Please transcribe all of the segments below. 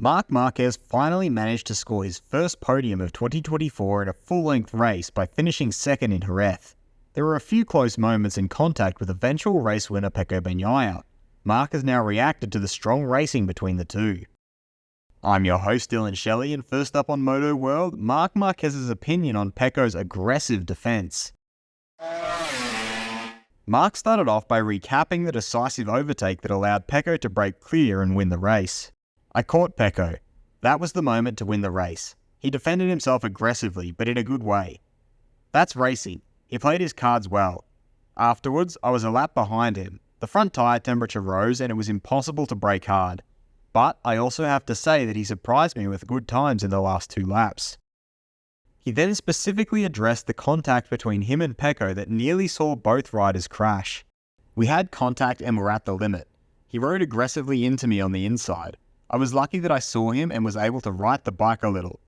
Marc Marquez finally managed to score his first podium of 2024 in a full-length race by finishing second in Jerez. There were a few close moments in contact with eventual race winner Pecco Bagnaia. Marc has now reacted to the strong racing between the two. I'm your host Dillon Shelley, and first up on Moto World, Marc Marquez's opinion on Pecco's aggressive defense. Marc started off by recapping the decisive overtake that allowed Pecco to break clear and win the race. I caught Pecco. That was the moment to win the race. He defended himself aggressively, but in a good way. That's racing. He played his cards well. Afterwards, I was a lap behind him. The front tyre temperature rose and it was impossible to brake hard. But I also have to say that he surprised me with good times in the last 2 laps. He then specifically addressed the contact between him and Pecco that nearly saw both riders crash. We had contact and were at the limit. He rode aggressively into me on the inside. I was lucky that I saw him and was able to right the bike a little.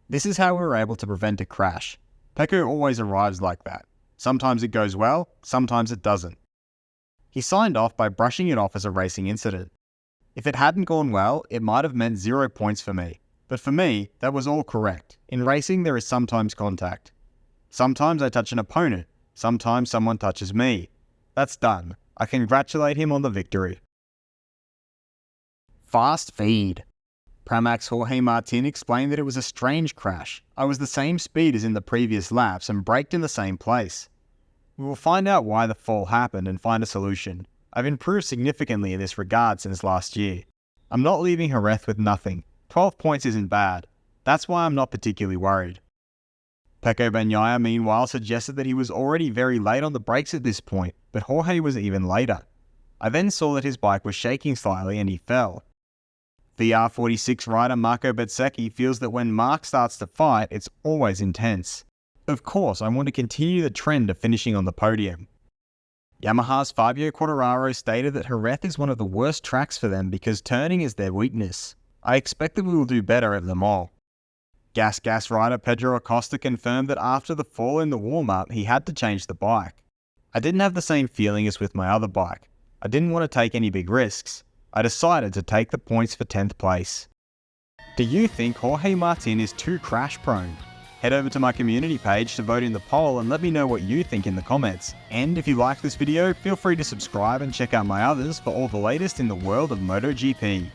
This is how we were able to prevent a crash. Pecco always arrives like that. Sometimes it goes well, sometimes it doesn't. He signed off by brushing it off as a racing incident. If it hadn't gone well, it might have meant 0 points for me. But for me, that was all correct. In racing, there is sometimes contact. Sometimes I touch an opponent. Sometimes someone touches me. That's done. I congratulate him on the victory. Fast feed. Pramac Jorge Martin explained that it was a strange crash. I was the same speed as in the previous laps and braked in the same place. We will find out why the fall happened and find a solution. I've improved significantly in this regard since last year. I'm not leaving Jerez with nothing. 12 points isn't bad. That's why I'm not particularly worried. Pecco Bagnaia meanwhile suggested that he was already very late on the brakes at this point, but Jorge was even later. I then saw that his bike was shaking slightly and he fell. VR46 rider Marco Bezzecchi feels that when Marc starts to fight, it's always intense. Of course, I want to continue the trend of finishing on the podium. Yamaha's Fabio Quartararo stated that Jerez is one of the worst tracks for them because turning is their weakness. I expect that we will do better at Le Mans. Gas rider Pedro Acosta confirmed that after the fall in the warm-up, he had to change the bike. I didn't have the same feeling as with my other bike. I didn't want to take any big risks. I decided to take the points for 10th place. Do you think Jorge Martin is too crash prone? Head over to my community page to vote in the poll and let me know what you think in the comments. And if you like this video, feel free to subscribe and check out my others for all the latest in the world of MotoGP.